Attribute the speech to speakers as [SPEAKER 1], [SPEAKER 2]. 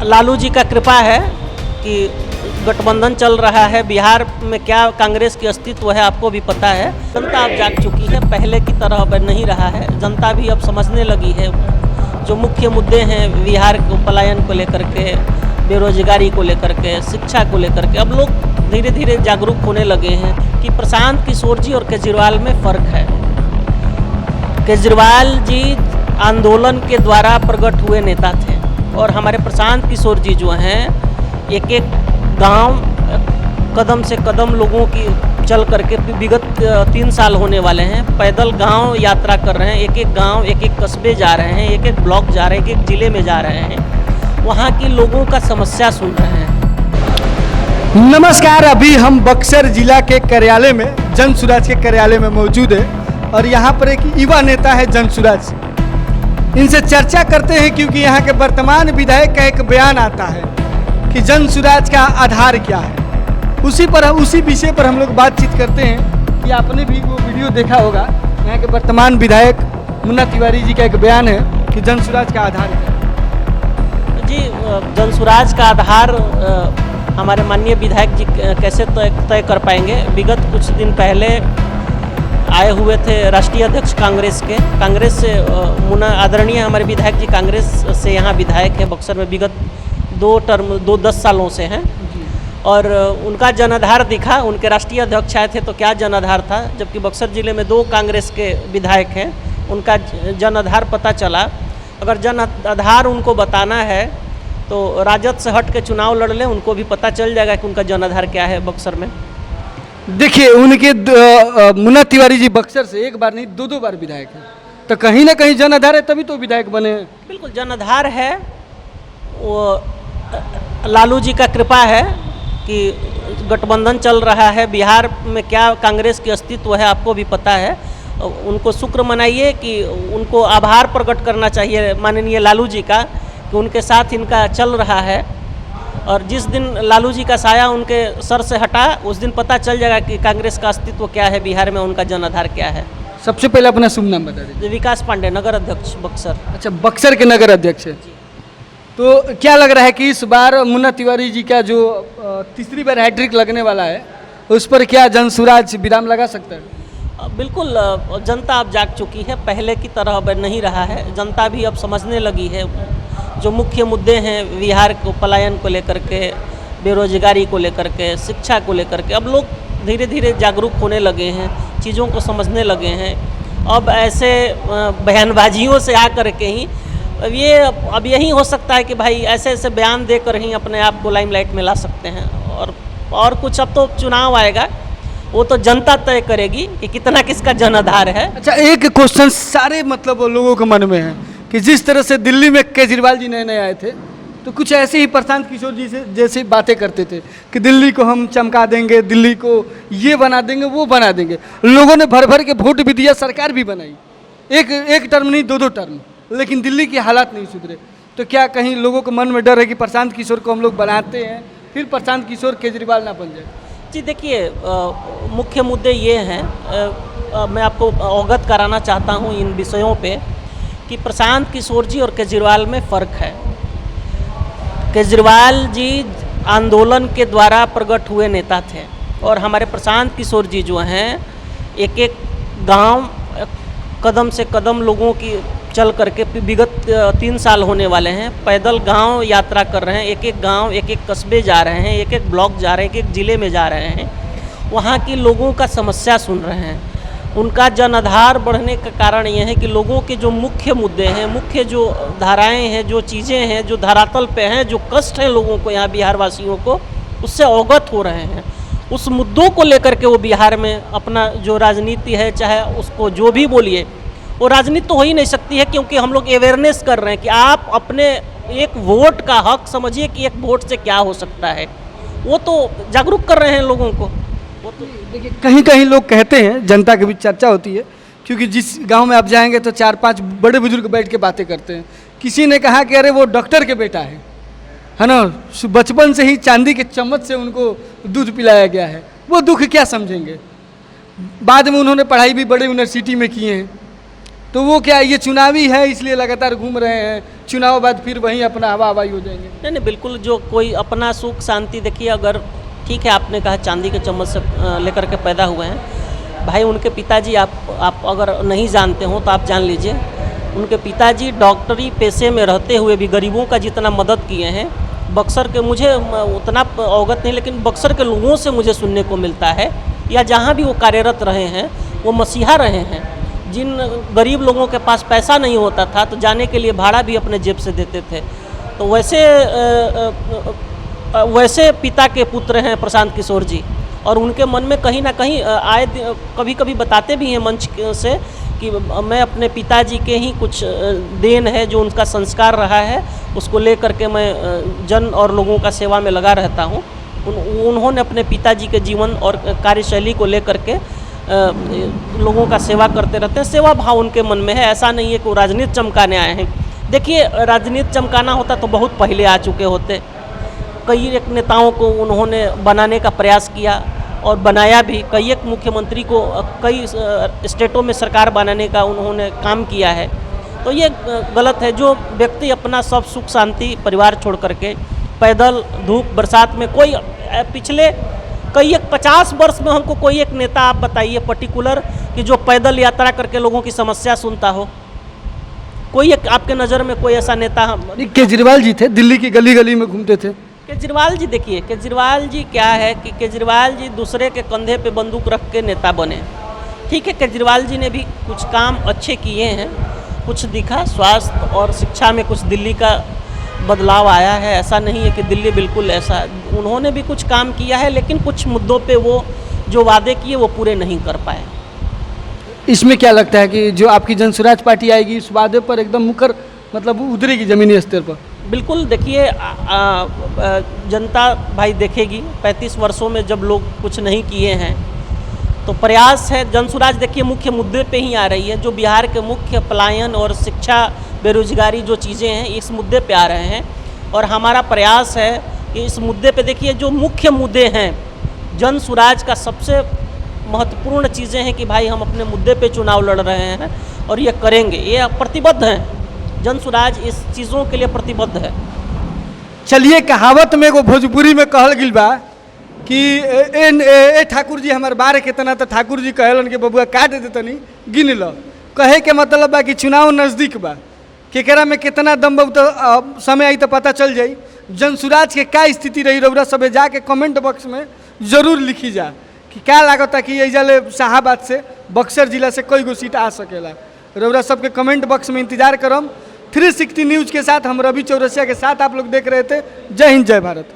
[SPEAKER 1] लालू जी का कृपा है कि गठबंधन चल रहा है। बिहार में क्या कांग्रेस की अस्तित्व है आपको भी पता है। जनता अब जाग चुकी है, पहले की तरह अब नहीं रहा है। जनता भी अब समझने लगी है जो मुख्य मुद्दे हैं बिहार को, पलायन को लेकर के, बेरोजगारी को लेकर के, शिक्षा को लेकर के। अब लोग धीरे धीरे जागरूक होने लगे हैं कि प्रशांत किशोर जी और केजरीवाल में फ़र्क है। केजरीवाल जी आंदोलन के द्वारा प्रकट हुए नेता थे और हमारे प्रशांत किशोर जी जो हैं एक एक गांव कदम से कदम लोगों की चल करके विगत 3 साल होने वाले हैं, पैदल गांव यात्रा कर रहे हैं। एक एक गांव, एक एक कस्बे जा रहे हैं, एक एक ब्लॉक जा रहे हैं, एक एक ज़िले में जा रहे हैं, वहाँ की लोगों का समस्या सुन रहे हैं।
[SPEAKER 2] नमस्कार, अभी हम बक्सर जिला के कार्यालय में, जन सुराज के कार्यालय में मौजूद है और यहाँ पर एक युवा नेता है जन सुराज। इनसे चर्चा करते हैं क्योंकि यहाँ के वर्तमान विधायक का एक बयान आता है कि जन सुराज का आधार क्या है। उसी विषय पर हम लोग बातचीत करते हैं कि आपने भी वो वीडियो देखा होगा। यहाँ के वर्तमान विधायक मुन्ना तिवारी जी का एक बयान है कि जन सुराज का आधार क्या है।
[SPEAKER 1] जी, जन सुराज का आधार हमारे माननीय विधायक जी कैसे तय कर पाएंगे। विगत कुछ दिन पहले आए हुए थे राष्ट्रीय अध्यक्ष कांग्रेस से मुन्ना, आदरणीय हमारे विधायक जी कांग्रेस से यहाँ विधायक है बक्सर में, विगत 10 सालों से हैं और उनका जनाधार दिखा। उनके राष्ट्रीय अध्यक्ष आए थे तो क्या जनाधार था, जबकि बक्सर जिले में 2 कांग्रेस के विधायक हैं, उनका जनाधार पता चला। अगर जनाधार उनको बताना है तो राजद से हट के चुनाव लड़ लें, उनको भी पता चल जाएगा कि उनका जनाधार क्या है बक्सर में।
[SPEAKER 2] देखिए, उनके मुन्ना तिवारी जी बक्सर से एक बार नहीं 2 बार विधायक हैं, तो कहीं ना कहीं जन आधार है तभी तो विधायक बने हैं।
[SPEAKER 1] बिल्कुल जन आधार है, वो लालू जी का कृपा है कि गठबंधन चल रहा है। बिहार में क्या कांग्रेस की अस्तित्व है आपको भी पता है। उनको शुक्र मनाइए कि उनको आभार प्रकट करना चाहिए माननीय लालू जी का कि उनके साथ इनका चल रहा है। और जिस दिन लालू जी का साया उनके सर से हटा, उस दिन पता चल जाएगा कि कांग्रेस का अस्तित्व क्या है बिहार में, उनका जनाधार क्या है।
[SPEAKER 2] सबसे पहले अपना शुभ नाम बता दीजिए।
[SPEAKER 1] विकास पांडे, नगर अध्यक्ष बक्सर।
[SPEAKER 2] अच्छा, बक्सर के नगर अध्यक्ष है। तो क्या लग रहा है कि इस बार मुन्ना तिवारी जी का जो तीसरी बार हैट्रिक लगने वाला है, उस पर क्या जन सुराज विराम लगा सकता है?
[SPEAKER 1] बिल्कुल, जनता अब जाग चुकी है, पहले की तरह अब नहीं रहा है। जनता भी अब समझने लगी है जो मुख्य मुद्दे हैं बिहार को, पलायन को लेकर के, बेरोजगारी को लेकर के, शिक्षा को लेकर के। अब लोग धीरे धीरे जागरूक होने लगे हैं, चीज़ों को समझने लगे हैं। अब ऐसे बयानबाजियों से आकर के ही अब यही हो सकता है कि भाई ऐसे ऐसे बयान देकर ही अपने आप को लाइमलाइट में ला सकते हैं। और कुछ, अब तो चुनाव आएगा, वो तो जनता तय करेगी कि कितना किसका जनाधार है।
[SPEAKER 2] अच्छा, एक क्वेश्चन सारे मतलब लोगों के मन में है कि जिस तरह से दिल्ली में केजरीवाल जी नए आए थे तो कुछ ऐसे ही प्रशांत किशोर जी से जैसे बातें करते थे कि दिल्ली को हम चमका देंगे, दिल्ली को ये बना देंगे, वो बना देंगे। लोगों ने भर भर के वोट भी दिया, सरकार भी बनाई, एक टर्म नहीं 2 टर्म, लेकिन दिल्ली के हालात नहीं सुधरे। तो क्या कहीं लोगों के मन में डर है कि प्रशांत किशोर को हम लोग बनाते हैं फिर प्रशांत किशोर केजरीवाल ना बन जाए?
[SPEAKER 1] जी देखिए, मुख्य मुद्दे ये हैं, मैं आपको अवगत कराना चाहता हूँ इन विषयों पे कि प्रशांत किशोर जी और केजरीवाल में फ़र्क है। केजरीवाल जी आंदोलन के द्वारा प्रकट हुए नेता थे और हमारे प्रशांत किशोर जी जो हैं एक एक गांव कदम से कदम लोगों की चल करके विगत 3 साल होने वाले हैं, पैदल गांव यात्रा कर रहे हैं। एक एक गांव, एक एक कस्बे जा रहे हैं, एक एक ब्लॉक जा रहे हैं, एक एक ज़िले में जा रहे हैं, वहाँ की लोगों का समस्या सुन रहे हैं। उनका जनाधार बढ़ने का कारण ये है कि लोगों के जो मुख्य मुद्दे हैं, मुख्य जो धाराएं हैं, जो चीज़ें हैं, जो धरातल पे हैं, जो कष्ट हैं लोगों को, यहाँ बिहार वासियों को, उससे अवगत हो रहे हैं। उस मुद्दों को लेकर के वो बिहार में अपना जो राजनीति है, चाहे उसको जो भी बोलिए, वो राजनीति तो हो ही नहीं सकती है, क्योंकि हम लोग अवेयरनेस कर रहे हैं कि आप अपने एक वोट का हक समझिए कि एक वोट से क्या हो सकता है। वो तो जागरूक कर रहे हैं लोगों को। वो तो
[SPEAKER 2] देखिए, कहीं कहीं लोग कहते हैं, जनता के बीच चर्चा होती है, क्योंकि जिस गांव में आप जाएंगे तो 4-5 बड़े बुजुर्ग बैठ के बातें करते हैं। किसी ने कहा कि अरे वो डॉक्टर के बेटा है ना, बचपन से ही चांदी के चम्मच से उनको दूध पिलाया गया है, वो दुख क्या समझेंगे। बाद में उन्होंने पढ़ाई भी बड़े यूनिवर्सिटी में किए हैं, तो वो क्या ये चुनावी है इसलिए लगातार घूम रहे हैं, चुनाव बाद फिर वहीं अपना हवा हवाई हो जाएंगे?
[SPEAKER 1] नहीं नहीं, बिल्कुल जो कोई अपना सुख शांति, देखिए अगर ठीक है आपने कहा चांदी के चम्मच से लेकर के पैदा हुए हैं भाई, उनके पिताजी आप अगर नहीं जानते हो तो आप जान लीजिए, उनके पिताजी डॉक्टरी पेशे में रहते हुए भी गरीबों का जितना मदद किए हैं बक्सर के, मुझे उतना अवगत नहीं लेकिन बक्सर के लोगों से मुझे सुनने को मिलता है, या जहाँ भी वो कार्यरत रहे हैं वो मसीहा रहे हैं। जिन गरीब लोगों के पास पैसा नहीं होता था तो जाने के लिए भाड़ा भी अपने जेब से देते थे। तो वैसे पिता के पुत्र हैं प्रशांत किशोर जी, और उनके मन में कहीं ना कहीं कभी कभी बताते भी हैं मंच से कि मैं अपने पिताजी के ही कुछ देन है जो उनका संस्कार रहा है, उसको लेकर के मैं जन और लोगों का सेवा में लगा रहता हूँ। उन्होंने अपने पिताजी के जीवन और कार्यशैली को लेकर के लोगों का सेवा करते रहते हैं, सेवा भाव उनके मन में है। ऐसा नहीं है कि वो राजनीति चमकाने आए हैं। देखिए राजनीति चमकाना होता तो बहुत पहले आ चुके होते। कई एक नेताओं को उन्होंने बनाने का प्रयास किया और बनाया भी, कई एक मुख्यमंत्री को कई स्टेटों में सरकार बनाने का उन्होंने काम किया है। तो ये गलत है। जो व्यक्ति अपना सब सुख शांति परिवार छोड़ करके पैदल धूप बरसात में, कोई पिछले कई एक 50 वर्ष में हमको कोई एक नेता आप बताइए पर्टिकुलर कि जो पैदल यात्रा करके लोगों की समस्या सुनता हो, कोई एक आपके नज़र में कोई ऐसा नेता?
[SPEAKER 2] केजरीवाल जी थे, दिल्ली की गली गली में घूमते थे।
[SPEAKER 1] केजरीवाल जी, देखिए केजरीवाल जी क्या है कि केजरीवाल जी दूसरे के कंधे पे बंदूक रख के नेता बने। ठीक है, केजरीवाल जी ने भी कुछ काम अच्छे किए हैं, कुछ दिखा, स्वास्थ्य और शिक्षा में कुछ दिल्ली का बदलाव आया है। ऐसा नहीं है कि दिल्ली बिल्कुल ऐसा, उन्होंने भी कुछ काम किया है, लेकिन कुछ मुद्दों पे वो जो वादे किए वो पूरे नहीं कर पाए।
[SPEAKER 2] इसमें क्या लगता है कि जो आपकी जनसुराज पार्टी आएगी इस वादे पर एकदम मुकर मतलब उतरेगी ज़मीनी स्तर पर?
[SPEAKER 1] बिल्कुल, देखिए जनता भाई देखेगी। 35 वर्षों में जब लोग कुछ नहीं किए हैं तो प्रयास है। जनसुराज देखिए मुख्य मुद्दे पे ही आ रही है, जो बिहार के मुख्य पलायन और शिक्षा बेरोजगारी जो चीज़ें हैं इस मुद्दे पे आ रहे हैं, और हमारा प्रयास है कि इस मुद्दे पे देखिए जो मुख्य मुद्दे हैं, जनसुराज का सबसे महत्वपूर्ण चीज़ें हैं कि भाई हम अपने मुद्दे पे चुनाव लड़ रहे हैं और ये करेंगे, ये प्रतिबद्ध हैं। जनसुराज इस चीज़ों के लिए प्रतिबद्ध है।
[SPEAKER 2] चलिए, कहावत में एगो भोजपुरी में कहल गिल बा कि ए ठाकुर जी हमारे बारे कितना, तो ठाकुर जी कहलन कि बबुआ काट दे तनी गिन लो। कहे के मतलब बा कि चुनाव नज़दीक बा, केकरा में कितना दम बा तो समय आई तो पता चल जाई। जनसुराज के क्या स्थिति रही रउरा सबे जाके कमेंट बॉक्स में जरूर लिखी जा कि क्या लागता कि एजाले शाहाबाद से बक्सर जिला से कोई गो सीट आ सकेला। रउरा सबके कमेंट बॉक्स में इंतजार करम। 360 न्यूज़ के साथ हम रवि चौरसिया के साथ आप लोग देख रहे थे। जय हिंद, जय भारत।